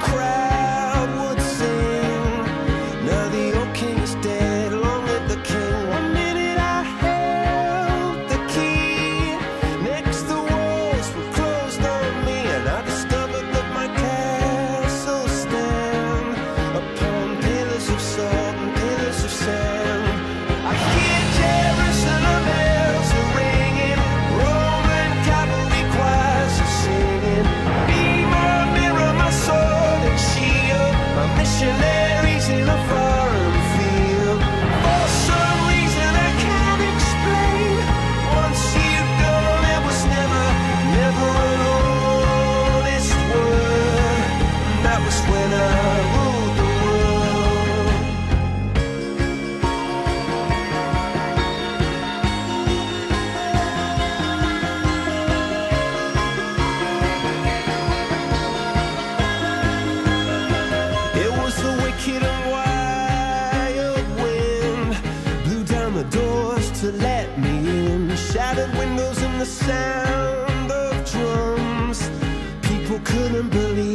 crowd would sing. Now the old king is dead, long live the king. One minute I held the key, next the walls were closed on me, and I discovered that my castle stand upon pillars of salt and pillars of sand. I hear Jerusalem bells are ringing, Roman cavalry choirs are singing. Be my mirror, my sword and shield, my missionaries in a foreign field. For some reason I can't explain, once you've gone it was never, never an honest word. And that was when I ruled the world. It was the wicked and wild wind, blew down the doors to let me in, shattered windows and the sound of drums. People couldn't believe